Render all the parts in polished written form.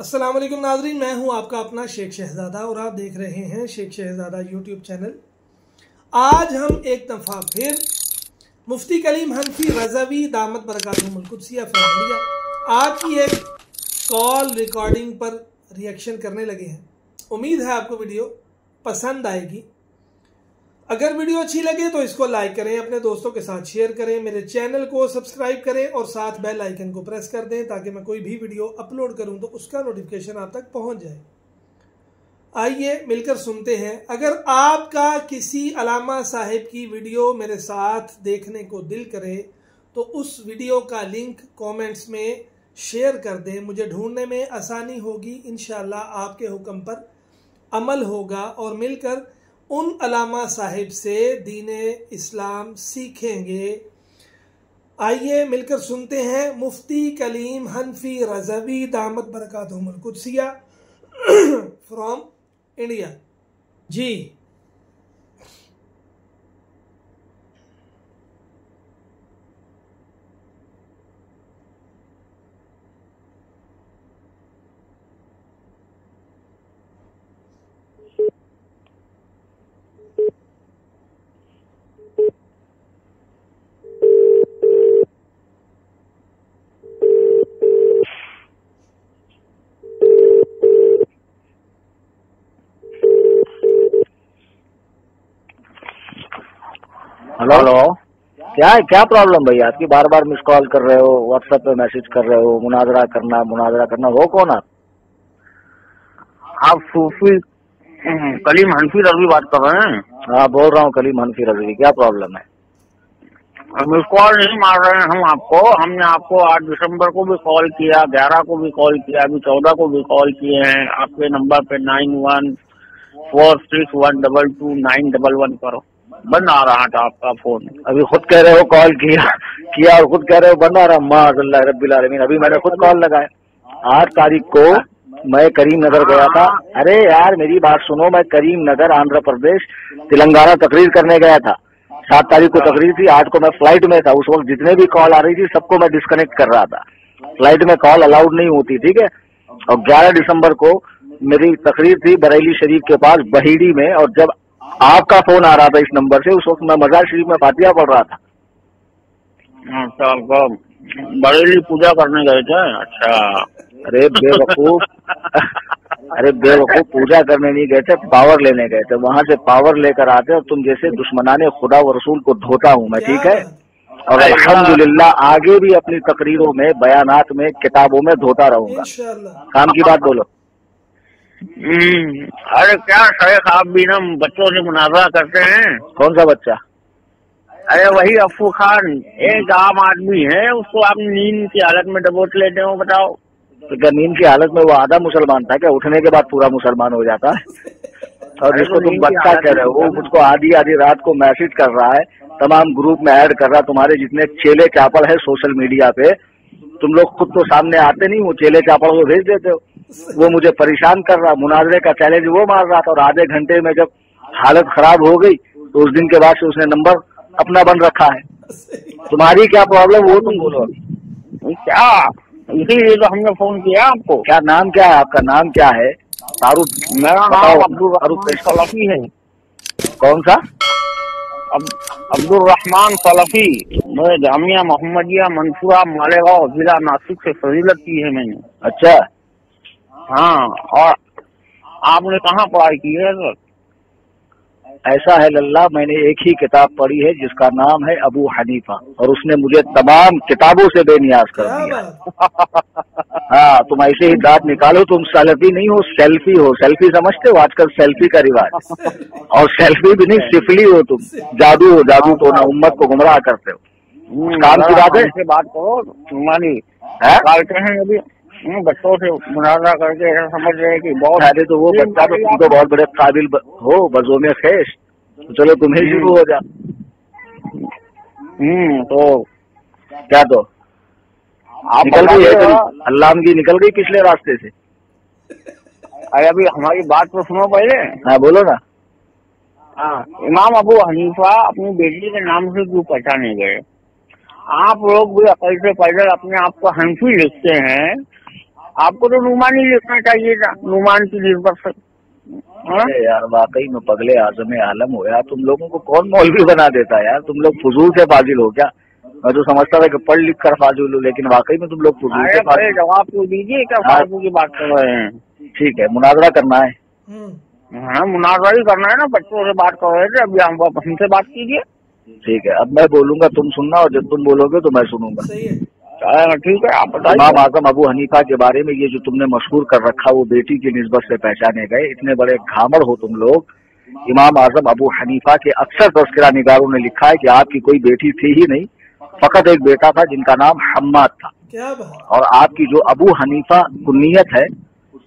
अस्सलाम वालेकुम नाज़रीन, मैं हूं आपका अपना शेख शहजादा और आप देख रहे हैं शेख शहजादा यूट्यूब चैनल। आज हम एक दफ़ा फिर मुफ्ती कलीम हनफी रज़वी दामत बरकातुहुमुल कुद्सिया फरमाया आज की एक कॉल रिकॉर्डिंग पर रिएक्शन करने लगे हैं। उम्मीद है आपको वीडियो पसंद आएगी। अगर वीडियो अच्छी लगे तो इसको लाइक करें, अपने दोस्तों के साथ शेयर करें, मेरे चैनल को सब्सक्राइब करें और साथ बेल आइकन को प्रेस कर दें ताकि मैं कोई भी वीडियो अपलोड करूं तो उसका नोटिफिकेशन आप तक पहुंच जाए। आइए मिलकर सुनते हैं। अगर आपका किसी अलामा साहिब की वीडियो मेरे साथ देखने को दिल करे तो उस वीडियो का लिंक कमेंट्स में शेयर कर दें, मुझे ढूंढने में आसानी होगी। इंशाअल्लाह आपके हुक्म पर अमल होगा और मिलकर उन अलामा साहिब से दीने इस्लाम सीखेंगे। आइए मिलकर सुनते हैं मुफ्ती कलीम हनफी रज़वी दामत बरकातुहुमुल कुद्सिया फ्रॉम इंडिया। जी हेलो। क्या प्रॉब्लम भैया आपकी? बार बार मिस कॉल कर रहे हो, व्हाट्सएप पे मैसेज कर रहे हो, मुनाजरा करना हो कौन आप? आप सूफी कलीम हनफी रज़वी बात कर रहे हैं? हाँ बोल रहा हूँ कलीम हनफी रज़वी। क्या प्रॉब्लम है? मिस कॉल नहीं मार रहे हैं हम आपको। हमने आपको 8 दिसंबर को भी कॉल किया, 11 को भी कॉल किया, अभी 14 को भी कॉल किए हैं। आपके नंबर पे 9146122911 पर बंद आ रहा था आपका फोन। अभी खुद कह रहे हो कॉल किया और खुद कह रहे हो बंद आ रहा। माज़अल्लाह रब्बिल आलमीन। अभी मैंने खुद कॉल लगाया 8 तारीख को। मैं करीम नगर गया था। अरे यार मेरी बात सुनो, मैं करीम नगर आंध्र प्रदेश तेलंगाना तकरीर करने गया था। 7 तारीख को तकरीर थी, 8 को मैं फ्लाइट में था। उस वक्त जितने भी कॉल आ रही थी सबको मैं डिस्कनेक्ट कर रहा था। फ्लाइट में कॉल अलाउड नहीं होती, ठीक है। और 11 दिसंबर को मेरी तकरीर थी बरेली शरीफ के पास बहीड़ी में, और जब आपका फोन आ रहा था इस नंबर से, उस वक्त मैं मजार शरीफ में फातिहा पढ़ रहा था। अच्छा, बरेली पूजा करने गए थे? अच्छा। अरे बेवकूफ अरे बेवकूफ, पूजा करने नहीं गए थे, पावर लेने गए थे। वहां से पावर लेकर आते और तुम जैसे दुश्मनाने खुदा व रसूल को धोता हूँ मैं, ठीक है। और अल्हम्दुलिल्लाह आगे भी अपनी तकरीरों में, बयानात में, किताबों में धोता रहूंगा। काम की बात बोलो। अरे क्या शेख, आप भी ना बच्चों से मुनाजरा करते हैं? कौन सा बच्चा? अरे वही अफू खान, एक आम आदमी है, उसको आप नींद की हालत में दबोच लेते हो। बताओ तो क्या नींद की हालत में वो आधा मुसलमान था क्या? उठने के बाद पूरा मुसलमान हो जाता है? और जिसको तुम बच्चा कह रहे हो वो मुझको आधी रात को मैसेज कर रहा है, तमाम ग्रुप में ऐड कर रहा है। तुम्हारे जितने चेले चापड़ है सोशल मीडिया पे, तुम लोग खुद तो सामने आते नहीं, वो चेले चापड़ को भेज देते हो। वो मुझे परेशान कर रहा, मुनाजरे का चैलेंज वो मार रहा था। और आधे घंटे में जब हालत खराब हो गई तो उस दिन के बाद से उसने नंबर अपना बंद रखा है। तुम्हारी क्या प्रॉब्लम वो तुम बोलो। क्या इसीलिए तो हमने फोन किया आपको। क्या नाम क्या है आपका? नाम क्या है? फारूक? मेरा नाम अब्दुल सलफी है। कौन सा? अब्दुल रहमान सलफी। मैं जामिया मोहम्मदिया मंसूरा मालेगांव जिला नासिक से फजीलत की है मैंने। अच्छा। हाँ, और आपने कहाँ पढ़ाई की है सर? ऐसा है लल्ला, मैंने एक ही किताब पढ़ी है जिसका नाम है अबू हनीफा, और उसने मुझे तमाम किताबों से बेनियाज कर दिया। हाँ, तुम ऐसे ही दांत निकालो, तुम सलफी नहीं हो, सेल्फी हो। सेल्फी समझते हो? आजकल सेल्फी का रिवाज। और सेल्फी भी नहीं, सिफली हो तुम। जादू हो, जादू तो ना, उम्मत को गुमराह करते हो। काम की बात है, बात करो। तुम्हारी निकालते हैं अभी बच्चों से मुनाजरा करके ऐसा समझ रहे हैं कि बहुत। अरे तो वो बच्चा तो तुम तो बहुत बड़े काबिल हो, बजो में खेश। तो चलो तुम्हें शुरू हो जा। तो क्या तो आप निकल गई है? अल्लाहमगी निकल गई पिछले रास्ते से। अरे अभी हमारी बात तो सुनो पहले। हाँ बोलो ना। हाँ, इमाम अबू हनीफा अपनी बेटी के नाम से क्यों पहचाने गए? आप लोग भी अकल से पैदल अपने आप को हनफी लिखते हैं आपको तो नुमान ही लिखना चाहिए था, नुमान की निस्बत से। अरे यार वाकई में पगले आजम आलम हो यार, तुम लोगों को कौन मौलवी बना देता है यार, तुम लोग फजूल से फाजिल हो क्या? मैं तो समझता था कि पढ़ लिख कर फाजिल हो, लेकिन वाकई में तुम लोग फजूल से फाजिल। जवाब तो दीजिए, क्या फालतू की बात कर रहे हैं? ठीक है, मुनाजरा करना है। हाँ, मुनाजरा ही करना है ना, बच्चों से बात कर रहे थे, अभी हमसे बात कीजिए। ठीक है, अब मैं बोलूंगा तुम सुनना, और जब तुम बोलोगे तो मैं सुनूंगा। ठीक है, आप बताइए। इमाम आजम अबू हनीफा के बारे में ये जो तुमने मशहूर कर रखा, वो बेटी की निस्बत से पहचाने गए, इतने बड़े घामड़ हो तुम लोग। इमाम आजम अबू हनीफा के अक्सर तज़किरा निगारों ने लिखा है कि आपकी कोई बेटी थी ही नहीं, फकत एक बेटा था जिनका नाम हम्माद था। और आपकी जो अबू हनीफा कुन्नियत है,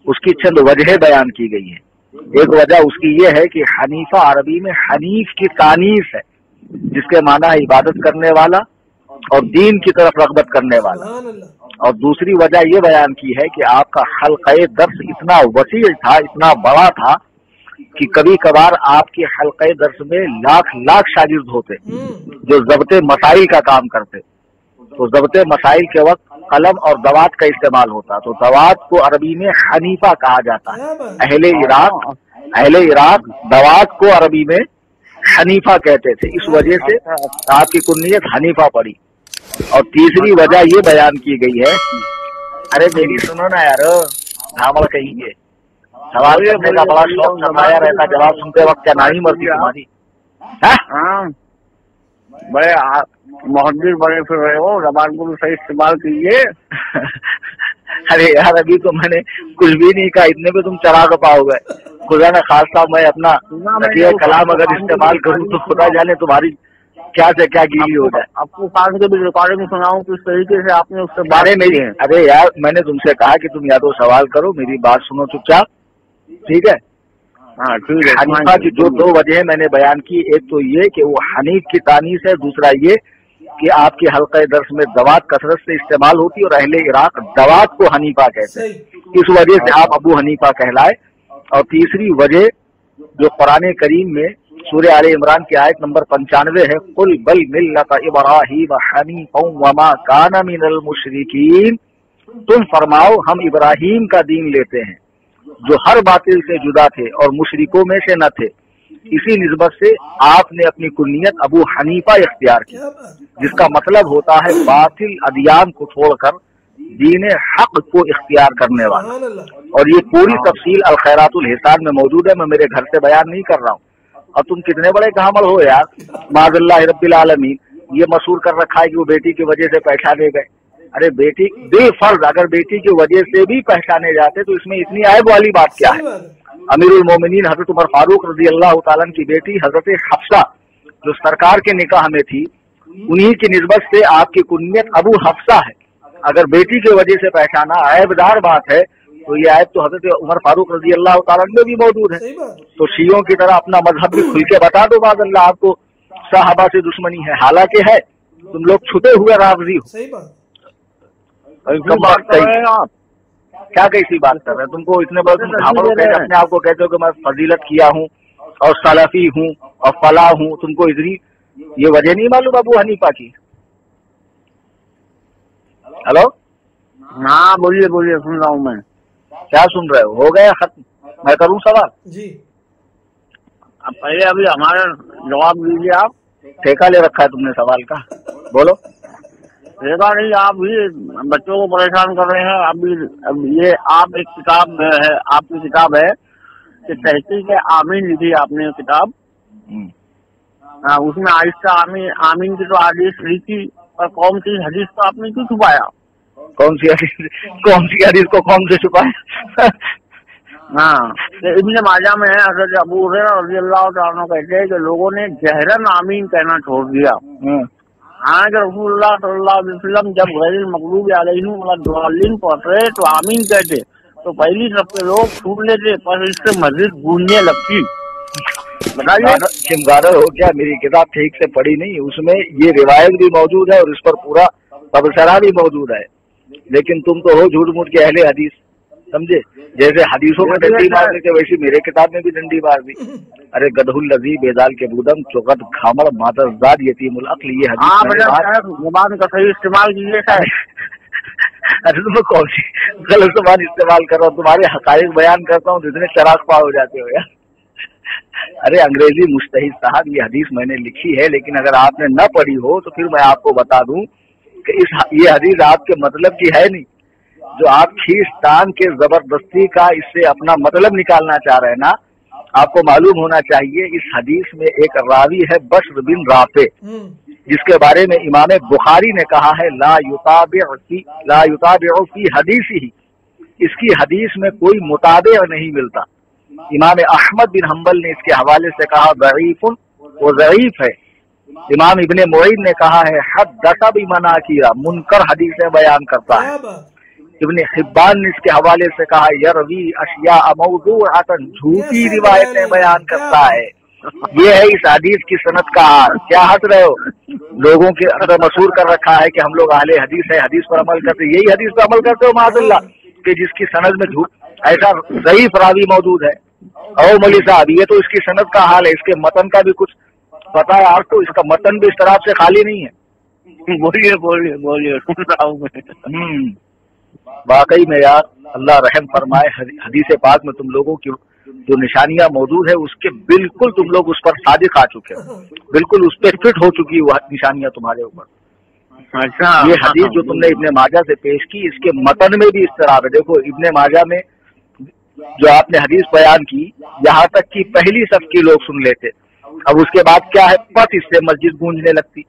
उसकी चंद वजह बयान की गई है। एक वजह उसकी ये है कि हनीफा अरबी में हनीफ की तानीस है, जिसके माना है इबादत करने वाला और दीन की तरफ रग़बत करने वाला। और दूसरी वजह ये बयान की है कि आपका हल्क़े दर्स इतना वसी था, इतना बड़ा था कि कभी कभार आपके हल्क़े दर्स में लाख लाख शागिर्द होते जो ज़ब्ते मसाइल का काम करते। तो ज़ब्ते मसाइल के वक्त कलम और दवात का इस्तेमाल होता, तो दवात को अरबी में हनीफा कहा जाता है। अहले इराक दवात को अरबी में हनीफा कहते थे, इस वजह से आपकी कुन्नियत हनीफा पड़ी। और तीसरी वजह ये बयान की गई है, अरे मेरी सुनो ना यार, धामड़ कहिए, सवाल करने का बड़ा शौक सताया रहता, जवाब सुनते वक्त क्या नानी मरती तुम्हारी? हाँ, बड़े मुहद्दिस बड़े फिर रहे हो, ज़बान को भी सही इस्तेमाल कीजिए। अरे यार अभी तो मैंने कुछ भी नहीं कहा, इतने में तुम चढ़ा के पाओगे। खुदा न खास्ता मैं अपना कलाम अगर इस्तेमाल करूँ तो खुदा जाने तुम्हारी क्या से क्या गीली हो जाए। आपको कान के भी रिकॉर्डिंग सुनाऊं किस तरीके से आपने उससे बारे में। अरे यार मैंने तुमसे कहा कि तुम या तो सवाल करो, मेरी बात सुनो चुपचाप, ठीक है? हाँ ठीक है। हनीफा की जो दो वजह मैंने बयान की, एक तो ये कि वो हनीफ की तानीस है, दूसरा ये कि आपके हल्क़े दर्स में दवात कसरत से इस्तेमाल होती और अहले इराक दवात को हनीफा कहते हैं, इस वजह से आप अबू हनीफा कहलाए। और तीसरी वजह जो कुरान करीम में सूरह आले इमरान की आयत नंबर 95 है, कुल बल मिल्लत इब्राहीम हनीफन वमा काना मिनल मुशरिकीन, तुम फरमाओ हम इब्राहीम का दीन लेते हैं जो हर बातिल से जुदा थे और मुशरिकों में से न थे। इसी निस्बत से आपने अपनी कुन्नियत अबू हनीफा इख्तियार की, जिसका मतलब होता है बातिल अदियान को छोड़कर दीन हक को इख्तियार करने वाला। और ये पूरी तफसील अल खैरातुल हिसान में मौजूद है, मैं मेरे घर से बयान नहीं कर रहा हूँ। और तुम कितने बड़े घामड़ हो यार, माज़ल्लाह रब्बिल आलमीन, ये मशहूर कर रखा है कि वो बेटी की वजह से पहचाने गए। अरे बेटी बेफर्ज अगर बेटी की वजह से भी पहचाने जाते तो इसमें इतनी आयब वाली बात क्या है? अमीरुल मोमिनीन हजरत उमर फारूक रजी अल्लाह तआला की बेटी हजरत हफ्सा जो सरकार के निकाह में थी, उन्हीं की निस्बत से आपकी कुन्नियत अबू हफ्सा है। अगर बेटी की वजह से पहचाना आयबदार बात है तो ये आयत तो हजरत उमर फारूक रजी अल्लाह तआला में भी मौजूद है। तो शियों की तरह अपना मजहब भी खुल के बता दो, माज़ल्लाह आपको साहबा से दुश्मनी है, हालांकि है, तुम लोग छुपे हुए राज़ी हो। क्या कैसी बात कर रहे हैं? तुमको इतने बड़े तुम अपने आप को कहते हो कि मैं फजीलत किया हूँ और सलाफी हूँ और फला हूँ, तुमको इतनी ये वजह नहीं मालूम अबू हनीफा की? हेलो, हाँ बोलिए बोलिए, सुन रहा हूँ मैं। क्या सुन रहे हो गया खत्म? मैं करूँ सवाल जी? अब पहले अभी हमारा जवाब दीजिए आप। ठेका ले रखा है तुमने सवाल का, बोलो। ठेका नहीं, आप भी बच्चों को परेशान कर रहे हैं। अब ये आप एक किताब है, आपकी किताब है कि तहकीक आमीन लिखी आपने किताब, उसमें आहिस्ता आमीन की तो आदेश लिखी, पर कौन सी हदीस को आपने क्यों छुपाया? कौन सी हदीस को कौन से छुपाया? हाँ, इब्न माजा में है, हज़रत अबू हुरैरा रज़ियल्लाहु तआला अन्हु कहते हैं कि लोगों ने जहरन आमीन कहना छोड़ दिया। हालांकि रसूलुल्लाह सल्लल्लाहु अलैहि वसल्लम जब गैरिल मग़लूबि अलैहिम वलद्दालिन पढ़ रहे तो आमीन कहते, तो पहली सब के लोग सुन लेते, पर इससे मस्जिद गूंजने लगती। बताइए, चिमगादड़ हो क्या? मेरी किताब ठीक से पढ़ी नहीं, उसमें ये रिवायत भी मौजूद है और इस पर पूरा तबसरा भी मौजूद है, लेकिन तुम तो हो झूठ मूठ के अहले हदीस, समझे? जैसे हदीसों में डंडी मारने के वैसी मेरे किताब में भी डंडी मार दी। अरे गदहुल लजी बेदाल के बुदम चौकत खामड़ मातरदाद यतीमुल अक्ल, ये हदीस जुबान का सही इस्तेमाल कीजिए। अरे तो मैं कौन सी गलत ज़बान इस्तेमाल कर रहा हूँ, तुम्हारे हक़ाइक़ बयान करता हूँ तो इतने चराग पार हो जाते हो यार। अरे अंग्रेजी मुस्तहिद साहब, ये हदीस मैंने लिखी है, लेकिन अगर आपने न पढ़ी हो तो फिर मैं आपको बता दूं कि ये हदीस आपके मतलब की है नहीं। जो आप खींचतान के जबरदस्ती का इससे अपना मतलब निकालना चाह रहे हैं ना, आपको मालूम होना चाहिए इस हदीस में एक रावी है बश्र बिन राफे, जिसके बारे में इमाम बुखारी ने कहा है ला युताबिउ फी हदीसी ही, इसकी हदीस में कोई मुताबिअ नहीं मिलता। इमाम अहमद बिन हम्बल ने इसके हवाले से कहा ज़ईफ़ुन, वो ज़ईफ़ है। इमाम इब्ने मुईन ने कहा है हद्दसा बिमनाकिरा, मुनकर हदीसें बयान करता है। इब्ने हिब्बान ने इसके हवाले से कहा यरवी अशिया मौज़ूअतन, झूठी रिवायतें बयान करता है। ये है इस हदीस की सनद का हाल। क्या हंस रहे हो? लोगों के अंदर मशहूर कर रखा है कि हम लोग अहले हदीस है, हदीस पर अमल करते, यही हदीस पर अमल करते हो माज़अल्लाह, कि जिसकी सनद में झूठ ऐसा ज़ईफ़ रावी मौजूद है। ओ मौलवी साहब, ये तो इसकी सनद का हाल है, इसके मतन का भी कुछ पता है आपको? इसका मतन भी इस तरह से खाली नहीं है। बोलिए बोलिए बोलिए, सुन रहा हूँ मैं। वाकई में यार अल्लाह रहम फरमाए, हदीस पाक में तुम लोगों की जो निशानियां मौजूद है उसके बिल्कुल तुम लोग उस पर सादिक आ चुके हो, बिल्कुल उस पर फिट हो चुकी वो निशानियां तुम्हारे ऊपर। अच्छा, ये हदीस जो तुमने इब्ने माजा से पेश की, इसके मतन में भी इस तरह है। देखो इब्ने माजा में जो आपने हदीस बयान की, यहाँ तक कि पहली सफ के लोग सुन लेते, अब उसके बाद क्या है, पट इससे मस्जिद गूंजने लगती।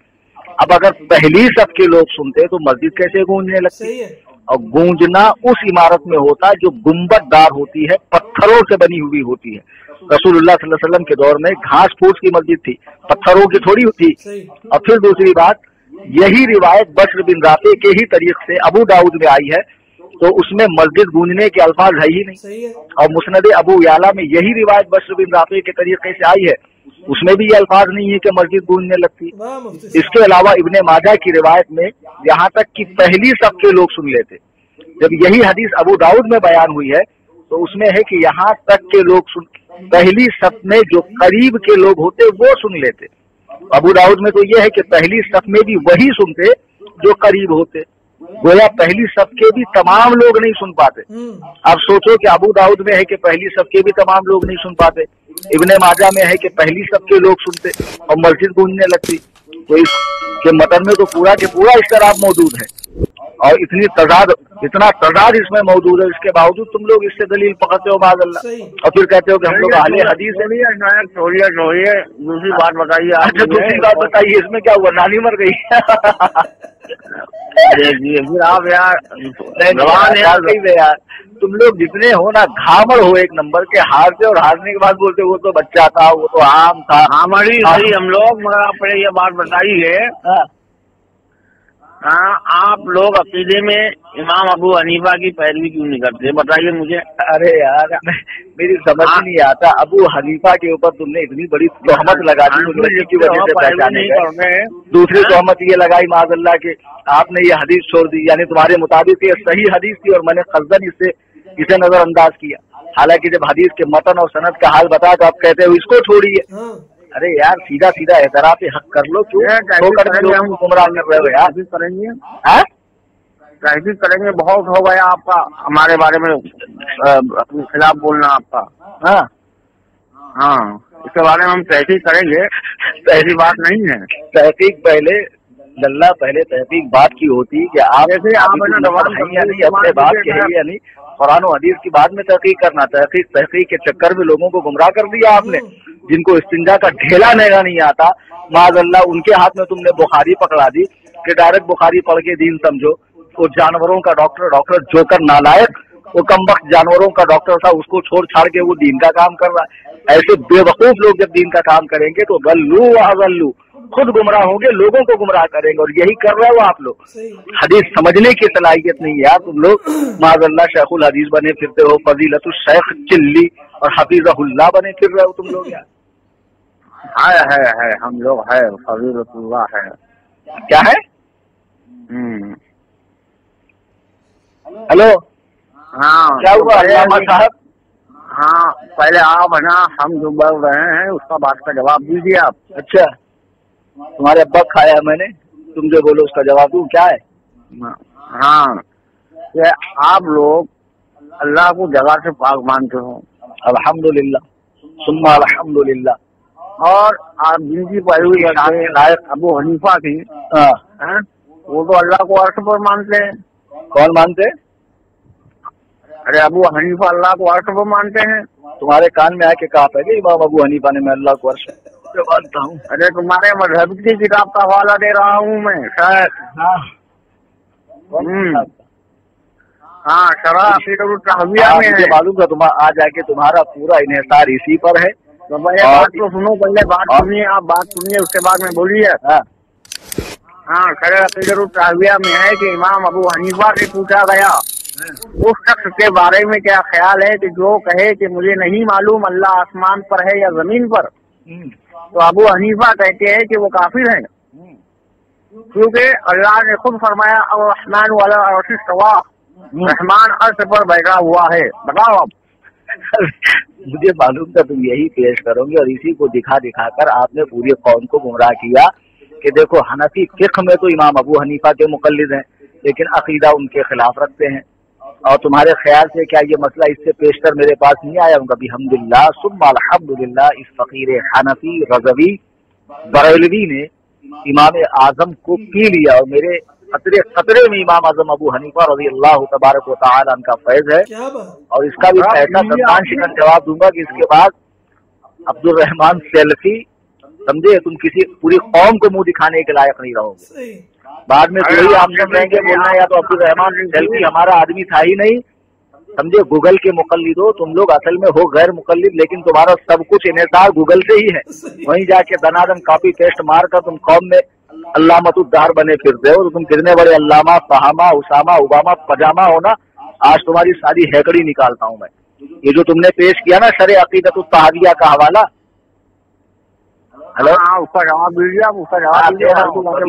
अब अगर पहली सफ के लोग सुनते तो मस्जिद कैसे गूंजने लगती? और गूंजना उस इमारत में होता जो गुंबददार होती है, पत्थरों से बनी हुई होती है। रसूलुल्लाह सल्लल्लाहु अलैहि वसल्लम के दौर में घास फूस की मस्जिद थी, पत्थरों की थोड़ी थी। और फिर दूसरी बात, यही रिवायत बश्र बिन राफे के ही तरीक से अबू दाऊद में आई है, तो उसमें मस्जिद गूंजने के अल्फाज है ही नहीं। और मुस्नद अबू याला में यही रिवायत बश्र बिन राफे के तरीके से आई है, उसमें भी ये अल्फाज नहीं है कि मस्जिद गूंजने लगती। इसके अलावा इब्ने माजा की रिवायत में यहाँ तक कि पहली सब के लोग सुन लेते। जब यही हदीस अबू दाऊद में बयान हुई है तो उसमें है कि यहाँ तक के लोग सुन, पहली सफ में जो करीब के लोग होते वो सुन लेते। अबू दाऊद में तो ये है कि पहली सफ में भी वही सुनते जो करीब होते, गोया पहली सफ के भी तमाम लोग नहीं सुन पाते। अब सोचो कि अबू दाऊद में है कि पहली सफ के भी तमाम लोग नहीं सुन पाते, इब्ने माजा में है कि पहली सफ के लोग सुनते और मस्जिद गूंजने लगती। तो इसके मतन में तो पूरा के पूरा इश्तराक मौजूद है और इतना तजाद इसमें मौजूद है, इसके बावजूद तुम लोग इससे दलील पकड़ते हो माज़अल्लाह और फिर कहते हो कि हम लोग अहले हदीस है। छोड़िए, दूसरी बात बताइए। अच्छा दूसरी बात बताइए, इसमें क्या हुआ, नानी मर गई? फिर आप यार तुम लोग जितने हो ना घामड़ हो एक नंबर के, हारते और हारने के बाद बोलते वो तो बच्चा था, वो तो आम था। हमारी सही हम लोग, मगर आप पहले ये बात बताइए, आप लोग अकीदे में इमाम अबू हनीफा की पैरवी क्यों नहीं करते, बताइए मुझे। अरे यार मेरी समझ नहीं आता, अबू हनीफा के ऊपर तुमने इतनी बड़ी तोहमत लगा दी की वजह से पहचाने गए। दूसरी तोहमत ये लगाई माज़अल्लाह के आपने ये हदीस छोड़ दी, यानी तुम्हारे मुताबिक ये सही हदीस थी और मैंने खज़न इसे नजरअंदाज किया। हालांकि जब हदीस के मतन और सनद का हाल बताया तो आप कहते हो इसको छोड़िए। अरे यार सीधा सीधा एतराफ़ हक कर लो, क्यों हम गुमराह कर रहे हो यार? करेंगे तहकीक करेंगे, बहुत हो गया आपका हमारे बारे में अपने खिलाफ बोलना आपका। हाँ, इसके बारे में हम तहकीक करेंगे, ऐसी बात नहीं है। तहकीक पहले लल्ला, पहले तहकीक बात की होती कि आप जैसे आप या नहीं, अपने बात के है या नहीं, कुरान और हदीस की बाद में तहकीक करना। तहकीक के चक्कर में लोगों को गुमराह कर दिया आपने। जिनको इस्तिंजा का ढेला नहरा नहीं आता माज़अल्लाह, उनके हाथ में तुमने बुखारी पकड़ा दी कि डायरेक्ट बुखारी पढ़ के दीन समझो। वो जानवरों का डॉक्टर जोकर नालायक, वो कमबख्त जानवरों का डॉक्टर था, उसको छोड़ छाड़ के वो दीन का काम कर रहा है। ऐसे बेवकूफ लोग जब दीन का काम करेंगे तो गल्लू वल्लू, खुद गुमराह होंगे, लोगों को गुमराह करेंगे, और यही कर रहे हो आप लोग। हदीस समझने की सलाहियत नहीं है यार तुम लोग। माज़अल्लाह शेखुल हदीस बने फिरते हो, फजीलतुल शेख चिल्ली और हफीज़हुल्लाह बने फिर रहे हो तुम लोग यार। है हम लोग है, फजीलतुल्लाह है। क्या है? हेलो, हाँ क्या हुआ अल्लामा साहब? हाँ, पहले आप है ना, हम जो बोल रहे हैं उसका बात का जवाब दीजिए आप। अच्छा, तुम्हारे अब्बा खाया मैंने, तुम जो बोलो उसका जवाब दूं, क्या है? हाँ, कि आप लोग अल्लाह को जगह से पाक मानते हो। अल्हम्दुलिल्लाह सुम्मा अल्हम्दुलिल्लाह। और आप जिनकी पैरवी करते हैं लायक अबू हनीफा की, वो तो अल्लाह को अर्श पर मानते हैं। कौन मानते हैं? अरे अबू हनीफा अल्लाह को अर्श पर मानते हैं। तुम्हारे कान में आके कहा था कि इमाम अबू हनीफा ने मैं अल्लाह को अर्श पे मानता हूँ? अरे तुम्हारे मजहब की किताब का हवाला दे रहा हूँ मैं शायद। हाँ शरह अक़ीदतुत तहविया में है। मालूम था तुम आ जाके तुम्हारा पूरा इन्हिसार इसी पर है। तो पहले बात तो सुनो, पहले बात सुनिए, आप बात सुनिए उसके बाद में बोलिए। हाँ शरह अक़ीदतुत तहविया में है कि इमाम अबू हनीफा से पूछा गया उस शख्स के बारे में क्या ख्याल है कि जो कहे कि मुझे नहीं मालूम अल्लाह आसमान पर है या जमीन पर, तो अबू हनीफा कहते हैं कि वो काफिर है, क्योंकि अल्लाह ने खुद फरमाया अर्रहमान वाला अर्श इस्तवा, रहमान अर्श पर बैठा हुआ है। बताओ अब। मुझे मालूम था तुम यही पेश करोगे और इसी को दिखा दिखा कर आपने पूरी कौम को गुमराह किया कि देखो हनफी फिक्र में तो इमाम अबू हनीफा के मुकल्लिद हैं, लेकिन अकीदा उनके खिलाफ रखते हैं। और तुम्हारे ख्याल से क्या ये मसला इससे पेशतर मेरे पास नहीं आया? कभी अल्हम्दुलिल्लाह सुम्मा अल्हम्दुलिल्लाह इस फकीर हनफी रज़वी बरेलवी ने इमाम आजम को पी लिया और मेरे खतरे खतरे में इमाम आजम अबू हनीफा रज़ियल्लाहु तबारक व तआला का फैज है। और इसका भी ऐसा सम्मान शिकन जवाब दूंगा कि इसके बाद अब्दुल रहमान सेल्फी, समझे, तुम किसी पूरी कौम को मुंह दिखाने के लायक नहीं रहोगे। बाद में वही आप सब रहेंगे बोलना या तो अब्दुल रहमान सेल्फी हमारा आदमी था ही नहीं, समझे, गूगल के मुकल्लिद हो तुम लोग, असल में हो गैर मुकल्लिद, लेकिन तुम्हारा सब कुछ इन्हिसार गूगल से ही है। वहीं जाके दनादन कॉपी पेस्ट मार कर तुम कौम में अल्लामतुद्दार बने फिरते हो। तो तुम कितने बड़े अल्लामा फहामा उसामा उबामा पजामा हो ना, आज तुम्हारी सारी हैकड़ी निकालता हूँ मैं। ये जो तुमने पेश किया ना शरह अक़ीदतुत तहविया का हवाला, हेलो, उसका जवाब दीजिए आप, उसका जवाब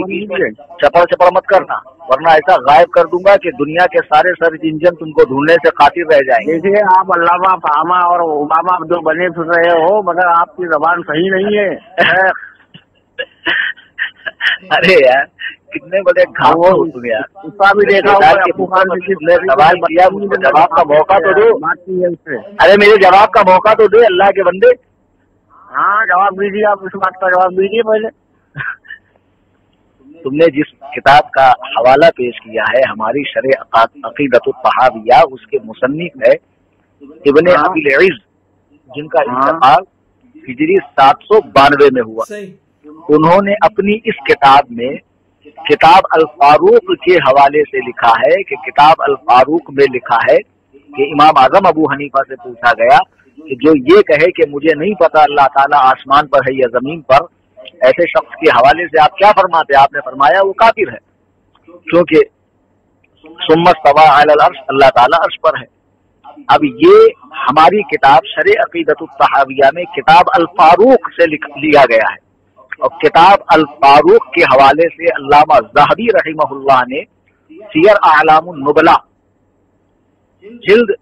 दीजिए। चपड़ चपड़ मत करना वरना ऐसा गायब कर दूंगा कि दुनिया के सारे सर्च इंजन तुमको ढूंढने से खातिर रह जाएंगे। देखिए आप अल्लामा फहामा और ओबामा जो बने फिर रहे हो, मगर आपकी जबान सही नहीं है। अरे यार कितने बड़े घाव हो तुम यार। उसका भी देखा सवाल किया, मुझे जवाब का मौका तो दो। अरे मेरे जवाब का मौका तो दे अल्लाह के बंदे। हाँ जवाब दीजिए, आप इस बात का जवाब दीजिए पहले। तुमने जिस किताब का हवाला पेश किया है हमारी शरह अक़ीदतुत तहविया, उसके मुसन्निफ है इब्ने अबील इज़्ज़, जिनका इंतकाल हिजरी 792 में हुआ। उन्होंने अपनी इस किताब में किताब अल फारूक के हवाले से लिखा है कि किताब अल फारूक में लिखा है कि इमाम आजम अबू हनीफा से पूछा गया कि जो ये कहे कि मुझे नहीं पता अल्लाह ताला आसमान पर है या जमीन पर, ऐसे शख्स के हवाले से आप क्या फरमाते? आपने फरमाया वो काफिर है, क्योंकि सुम्मा इस्तवा अलल अर्श, अल्लाह ताला अर्श पर है। अब ये हमारी किताब शरह अक़ीदतुत तहविया में किताब अल फारूक से लिया गया है और किताब अल फारूक के हवाले से अल्लामा ज़हबी रहमहुल्लाह ने सियर आलामुन नुबला जिल्द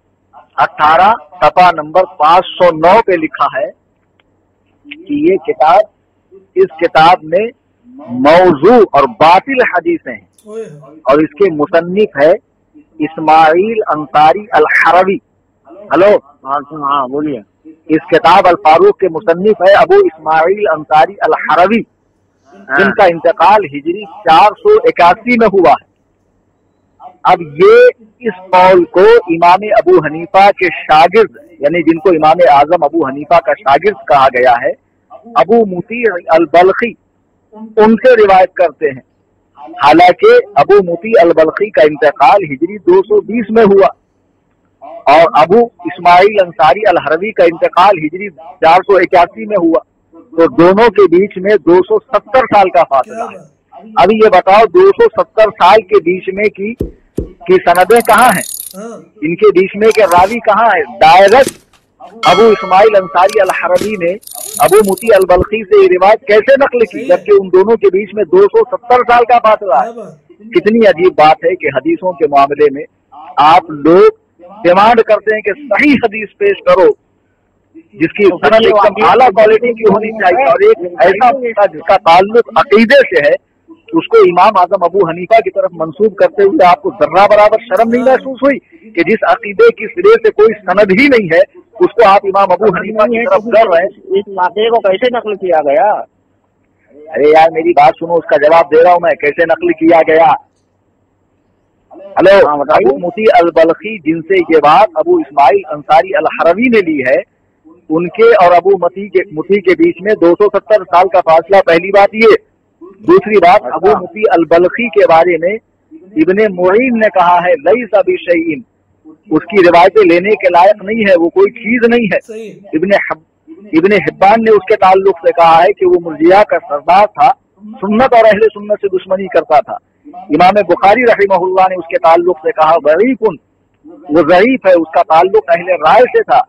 18 सफ़ा नंबर 509 पे लिखा है कि ये किताब, इस किताब में मौजू और बातिल हदीसें हैं और इसके मुसन्निफ है इस्माइल अंसारी अल हरवी। हेलो, हाँ बोलिए। इस किताब अल फारूक के मुसन्निफ है अबू इस्माइल अंसारी अल हरवी, जिनका इंतकाल हिजरी 481 में हुआ है। अब ये इस कौल को इमाम अबू हनीफा के शागिर्द, यानी जिनको इमाम आजम अबू हनीफा का शागिर्द कहा गया है, अबू मुती अल बल्खी, उनसे रिवायत करते हैं। हालांकि अबू मुती अल बल्खी का इंतकाल हिजरी 220 में हुआ और अबू इस्माइल अंसारी अल हरवी का इंतकाल हिजरी 481 में हुआ, तो दोनों के बीच में 270 साल का फासला है। अभी ये बताओ 270 साल के बीच में की सनदें कहाँ हैं? इनके बीच में के रावी कहाँ है? डायरेक्ट अबू इस्माइल अंसारी अल हरवी ने अबू मुती अल बल्खी से ये रिवायत कैसे नकल की, जबकि उन दोनों के बीच में 270 साल का फासला है। कितनी अजीब बात है कि हदीसों के मामले में आप लोग डिमांड करते हैं कि सही हदीस पेश करो जिसकी सनद एकदम आला क्वालिटी की होनी चाहिए, और एक ऐसा जिसका ताल्लुक अकीदे से है उसको इमाम आजम अबू हनीफा की तरफ मंसूब करते हुए आपको जर्रा बराबर शर्म नहीं महसूस हुई कि जिस अकीदे की सिरे से कोई सनद ही नहीं है उसको आप इमाम अबू हनीफा की तरफ कर रहे हैं? इस वाक़े को कैसे नकल किया गया? अरे यार मेरी बात सुनो, उसका जवाब दे रहा हूँ मैं, कैसे नकल किया गया। हेलो, अबू मुती अल बल्खी जिनसे ये बात अबू इस्माइल अंसारी अल हरवी ने ली है, उनके और अबू मुती के बीच में 270 साल का फासला। पहली बात ये। दूसरी बात, अबू मुती अल बल्खी के बारे में इब्ने मुईन ने कहा है लैसा बिशैइन, उसकी रिवायतें लेने के लायक नहीं है, वो कोई चीज नहीं है। इब्ने हिब्बान ने उसके ताल्लुक से कहा है कि वो मुर्जिया का सरदार था, सुन्नत और अहले सुन्नत से दुश्मनी करता था। इमाम बुखारी रहमहुल्लाह ने उसके ताल्लुक से कहा ज़ईफ़ुन, वो ज़ईफ़ है, उसका ताल्लुक अहले राय से था।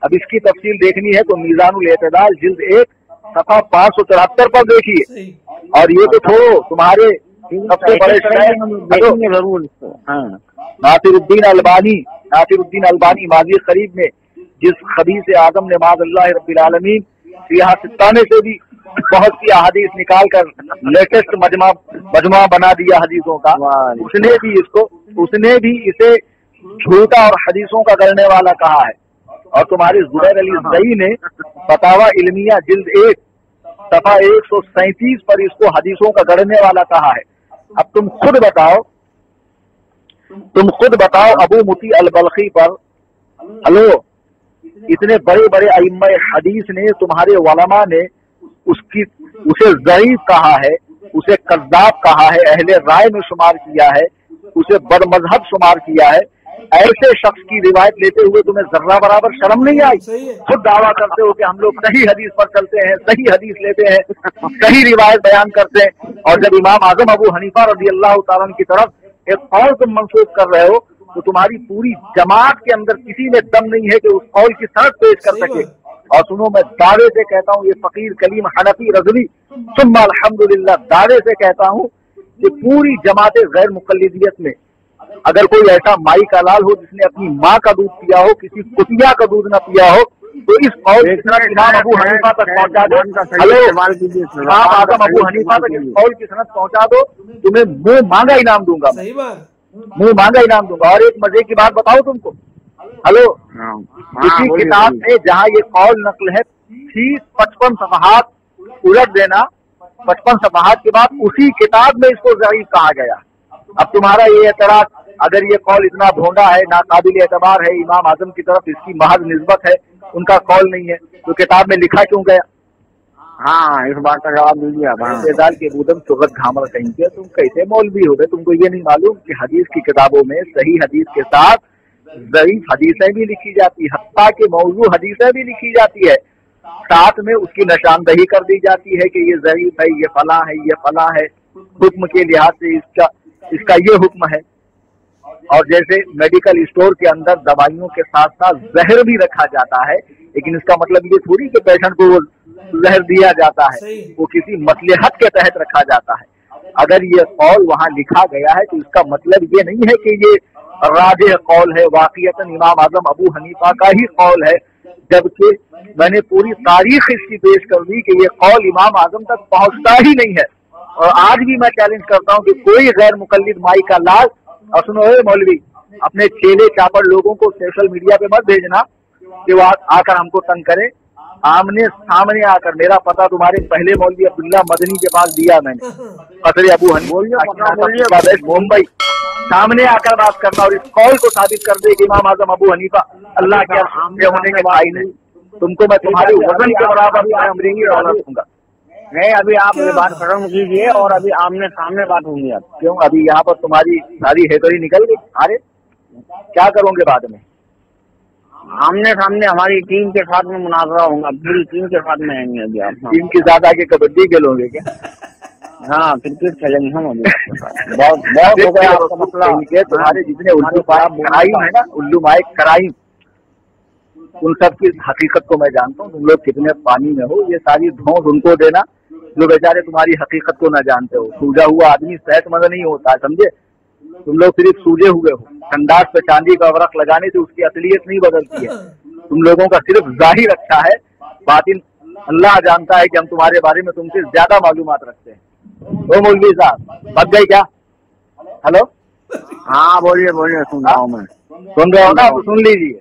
अब इसकी तफसील देखनी है तो मीज़ानुल एतदाल जिल्द 1 सफ़ा 574 पर देखिए। और ये तो छोड़ो, तुम्हारे सबसे बड़े जरूर नासिरुद्दीन अलबानी माजी करीब में जिस खबीस आजम ने माज़अल्लाह रब्बिल आलमीन सियाह सित्ताने से भी बहुत सी अहादीस निकाल कर लेटेस्ट मजमा बना दिया हदीसों का, उसने भी इसे झूठा और हदीसों का गढ़ने वाला कहा है। और तुम्हारे ज़ुबैर अली ज़ई ने फतावा इल्मिया जिल्द 1 सफ़ा 137 पर इसको हदीसों का गढ़ने वाला कहा है। अब तुम खुद बताओ अबू मुती अल बल्खी पर, हेलो, इतने बड़े बड़े अइम्मा हदीस ने, तुम्हारे उलमा ने उसे ज़ईफ़ कहा है, उसे कज़्ज़ाब कहा है, अहले राय में शुमार किया है, उसे बदमज़हब शुमार किया है। ऐसे शख्स की रिवायत लेते हुए तुम्हें जर्रा बराबर शर्म नहीं आई? खुद दावा करते हो कि हम लोग सही हदीस पर चलते हैं, सही हदीस लेते हैं, सही रिवायत बयान करते हैं, और जब इमाम आजम अबू हनीफा रज़ियल्लाहु ताला अन्हु की तरफ एक कौल तुम मंसूब कर रहे हो तो तुम्हारी पूरी जमात के अंदर किसी में दम नहीं है कि उस कौल की सनद पेश कर सके। और सुनो, मैं दावे से कहता हूँ, ये फकीर कलीम हनफी रज़वी सुम्मा अल्हम्दुलिल्लाह दावे से कहता हूँ कि पूरी जमात गैर मुक़ल्लिदियत में अगर कोई ऐसा माई का लाल हो जिसने अपनी माँ का दूध पिया हो, किसी कुतिया का दूध न पिया हो, तो इस कौल की सनद इमाम अबू हनीफा तक पहुँचा दो। हेलो, इमाम आजम अबू हनीफा तक इस कौल की सनद पहुँचा दो, तुम्हें मुंह मांगा इनाम दूंगा, मुंह मांगा इनाम दूंगा। और एक मजे की बात बताओ तुमको, हेलो, इसी किताब में जहाँ ये कौल नकल है, ठीक 55 सफ़हात उलट देना, 55 सफ़हात के बाद उसी किताब में इसको ज़ईफ़ कहा गया। अब तुम्हारा ये एतराज, अगर ये कौल इतना भोंडा है, नाकाबिल एतबार है, इमाम आजम की तरफ इसकी महज निस्बत है, उनका कौल नहीं है, तो किताब में लिखा क्यों गया? हाँ, इस बात का जवाब दीजिए आप। दाल के बूदम चुगत घामर कहेंगे, तुम कैसे मौलवी हो गए? तुमको ये नहीं मालूम कि हदीस की किताबों में सही हदीस के साथ ज़ईफ़ हदीसें भी लिखी जाती है, हत्ता के मौजू हदीसें भी लिखी जाती है, साथ में उसकी निशानदही कर दी जाती है कि ये ज़ईफ़ है, ये फला है, ये फला है, हुक्म के लिहाज से इसका ये हुक्म है। और जैसे मेडिकल स्टोर के अंदर दवाइयों के साथ साथ जहर भी रखा जाता है, लेकिन इसका मतलब ये थोड़ी कि पेशेंट को जहर दिया जाता है, वो किसी मसलहत के तहत रखा जाता है। अगर ये कौल वहाँ लिखा गया है तो इसका मतलब ये नहीं है कि ये राजिह कौल है, वाक़ियतन इमाम आजम अबू हनीफा का ही कौल है, जबकि मैंने पूरी तारीख इसकी पेश कर दी कि ये कौल इमाम आजम तक पहुँचता ही नहीं है। और आज भी मैं चैलेंज करता हूँ कि कोई गैर मुकल्लिद माई का लाल, और सुनो मौलवी, अपने चेले चापड़ लोगों को सोशल मीडिया पे मत भेजना कि वो आकर हमको तंग करे। आमने सामने आकर, मेरा पता तुम्हारे पहले मौलवी अब्दुल्ला मदनी के पास दिया मैंने, फतरे अबू हनीफा मुंबई, सामने आकर बात करना और इस कौल को साबित कर दे कि इमाम आजम अबू हनीफा अल्लाह के होने के भाई नहीं, तुमको मैं तुम्हारे वजन के बराबर अमरीकी रवाना दूंगा। नहीं, अभी आप ये बात खत्म कीजिए और अभी आमने सामने बात होंगी। आप क्यों? अभी यहाँ पर तुम्हारी सारी हेकड़ी निकल गई। अरे क्या करोगे बाद में? आमने सामने हमारी टीम के साथ में मुनाजरा होगा, पूरी टीम के साथ में आएंगे अभी आप। टीम के साथ आके कबड्डी खेलोगे क्या? हाँ, क्रिकेट खेलेंगे हम अभी। बहुत हो गया आपका मसला। तुम्हारे जितने उल्लू कराइम है ना, उल्लू माइक कराइम, उन सब की हकीकत को मैं जानता हूँ। तुम लोग कितने पानी में हो, ये सारी धौंस उनको देना जो बेचारे तुम्हारी हकीकत को न जानते हो। सूझा हुआ आदमी सेहतमंद नहीं होता, समझे? तुम लोग सिर्फ सूझे हुए हो। संडास पे चांदी का वरख लगाने से उसकी असलियत नहीं बदलती है। तुम लोगों का सिर्फ जाहिर अच्छा है, बातिन अल्लाह जानता है कि हम तुम्हारे बारे में तुमसे ज्यादा मालूमात रखते हैं। ओ मौलवी साहब बच गए क्या? हेलो, हाँ बोलिए बोलिए, सुन रहा हूँ मैं। सुन रहे हो ना? तो सुन लीजिए।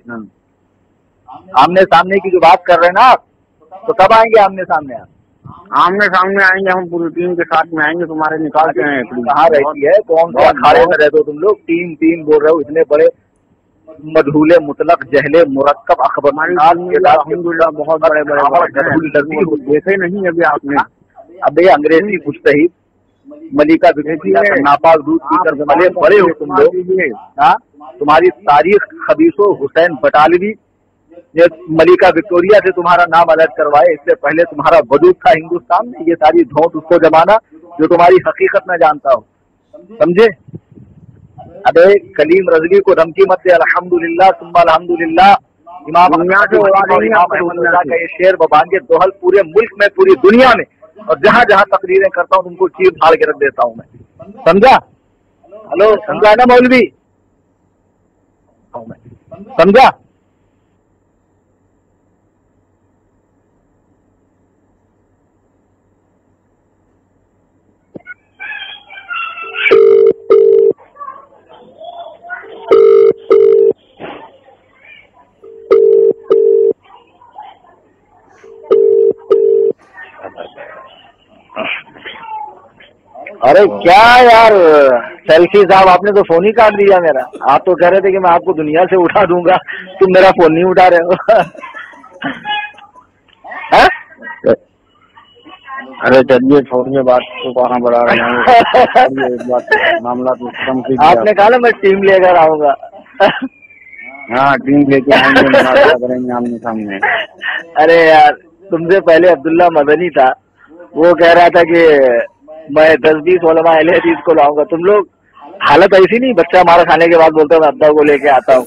आमने सामने की जो बात कर रहे हैं ना आप, तो कब आएंगे आमने सामने आप? आमने सामने आएंगे, हम पूरी टीम के साथ में आएंगे, तुम्हारे निकालते हैं। कहाँ रहती है? कौन से अखाड़े में रहते हो तुम लोग? टीम बोल रहे हो, इतने बड़े मधूले मुतलक जहले मुरक्कब अखबार अल्हम्दुलिल्लाह बहुत बड़े देखे नहीं अभी आपने। अब ये अंग्रेजी मुस्तहिद मलिका नापाक दूध पीकर भले बड़े हो तुम लोग। हाँ, तुम्हारी तारीख खबीसो हुसैन बटालवी ये मलिका विक्टोरिया से तुम्हारा नाम अलग करवाए, इससे पहले तुम्हारा वजूद था हिंदुस्तान में। ये सारी धौंस उसको जमाना जो तुम्हारी हकीकत न जानता हो, समझे? अबे कलीम रजवी को धमकी मत दे। अल्हम्दुलिल्लाह सुम्मा अल्हम्दुलिल्लाह, इमाम का ये शेर बबांगे दोहल पूरे मुल्क में, पूरी दुनिया में, और जहाँ जहाँ तकरीरें करता हूँ तुमको चीर फाड़ के रख देता हूँ मैं, समझा? हेलो, समझा ना मौलवी? समझा? अरे क्या यार सेल्फी साहब, आपने तो फोन ही काट दिया मेरा। आप तो कह रहे थे कि मैं आपको दुनिया से उठा दूंगा, तुम मेरा फोन नहीं उठा रहे हो। है? अरे चलिए छोड़िए बात को, कहाँ बढ़ा रहे हैं मामला तो कम कीजिए। आपने कहा ना मैं टीम लेकर आऊंगा। हाँ टीम लेके आएंगे, मुनाज़रा करेंगे आमने सामने। अरे यार तुमसे पहले अब्दुल्ला मदनी था, वो कह रहा था कि मैं 10-20 उलमा अहले हदीस को लाऊंगा। तुम लोग हालत ऐसी नहीं, बच्चा मार खाने के बाद बोलते हो मैं अब्बा को लेके आता हूँ,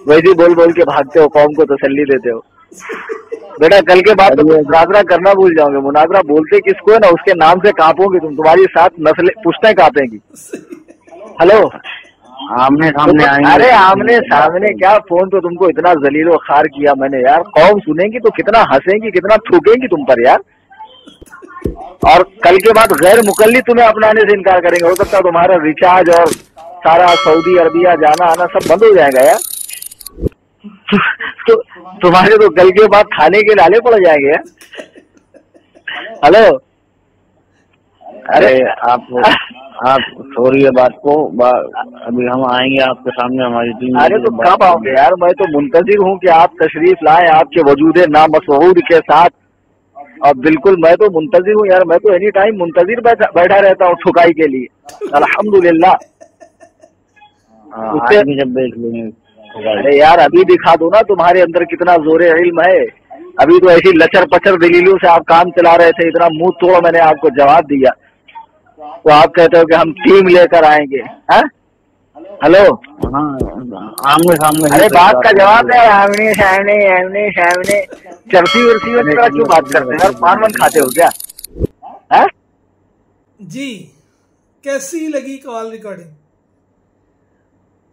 वैसे बोल बोल के भागते हो, कौम को तसल्ली देते हो। बेटा कल के बाद तो मुनाजरा करना भूल जाओगे। मुनाजरा बोलते किसको है ना, उसके नाम से कांपोगे तुम, तुम्हारी साथ नस्लें पुश्तें कांपेंगी। हेलो, आमने सामने आएंगे। अरे आमने सामने क्या, फोन तो तुमको इतना जलीलो खार किया मैंने यार, कौम सुनेगी तो कितना हंसेंगी, कितना थूकेंगी तुम पर यार। और कल के बाद गैर मुकल्ली तुम्हें अपनाने से इनकार करेंगे। हो सकता है तुम्हारा रिचार्ज और सारा सऊदी अरबिया जाना आना सब बंद हो जाएगा यार। तो तुम्हारे तो कल के बाद खाने के लाले पड़ जाएंगे यार। हेलो, अरे आप छोड़िए बात को, अभी हम आएंगे आपके सामने, हमारी टीम। अरे तो कब आओगे यार? मैं तो मुंतजिर हूँ कि आप तशरीफ लाएं आपके वजूद नामसऊद के साथ। और बिल्कुल मैं तो मुंतजिर हूँ यार, मैं तो एनी टाइम मुंतजिर बैठा रहता हूँ ठुकाई के लिए। अल्हम्दुलिल्लाह। जब देख लेंगे। अरे यार अभी दिखा दो ना तुम्हारे अंदर कितना जोरे इल्म है। अभी तो ऐसी लचर पचर दलीलों से आप काम चला रहे थे, इतना मुंह तोड़ मैंने आपको जवाब दिया, तो आप कहते हो कि हम टीम लेकर आएंगे। है? हेलो, आमने सामने। अरे बात का जवाब है, आमने सामने चरसी उर्सी में क्यों बात करते हैं? पान वन खाते हो क्या? है जी, कैसी लगी कॉल रिकॉर्डिंग?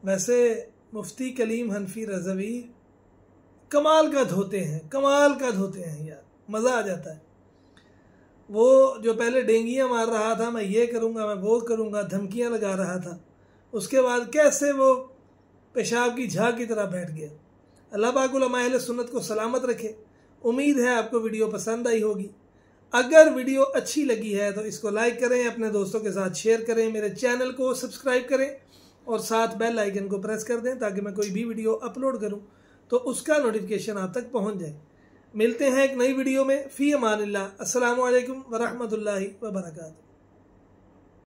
वैसे मुफ्ती कलीम हनफी रज़वी कमाल का धोते हैं यार, मज़ा आ जाता है। वो जो पहले डेंगियाँ मार रहा था, मैं ये करूँगा मैं वो करूँगा, धमकियाँ लगा रहा था, उसके बाद कैसे वो पेशाब की झाग की तरह बैठ गया। अल्लाह पाक उलमा अहले सुन्नत को सलामत रखे। उम्मीद है आपको वीडियो पसंद आई होगी। अगर वीडियो अच्छी लगी है तो इसको लाइक करें, अपने दोस्तों के साथ शेयर करें, मेरे चैनल को सब्सक्राइब करें और साथ बेल आइकन को प्रेस कर दें ताकि मैं कोई भी वीडियो अपलोड करूं तो उसका नोटिफिकेशन आप तक पहुंच जाए। मिलते हैं एक नई वीडियो में। फी अमानिल्लाह। अस्सलामु अलैकुम व रहमतुल्लाहि व बरकातुहू।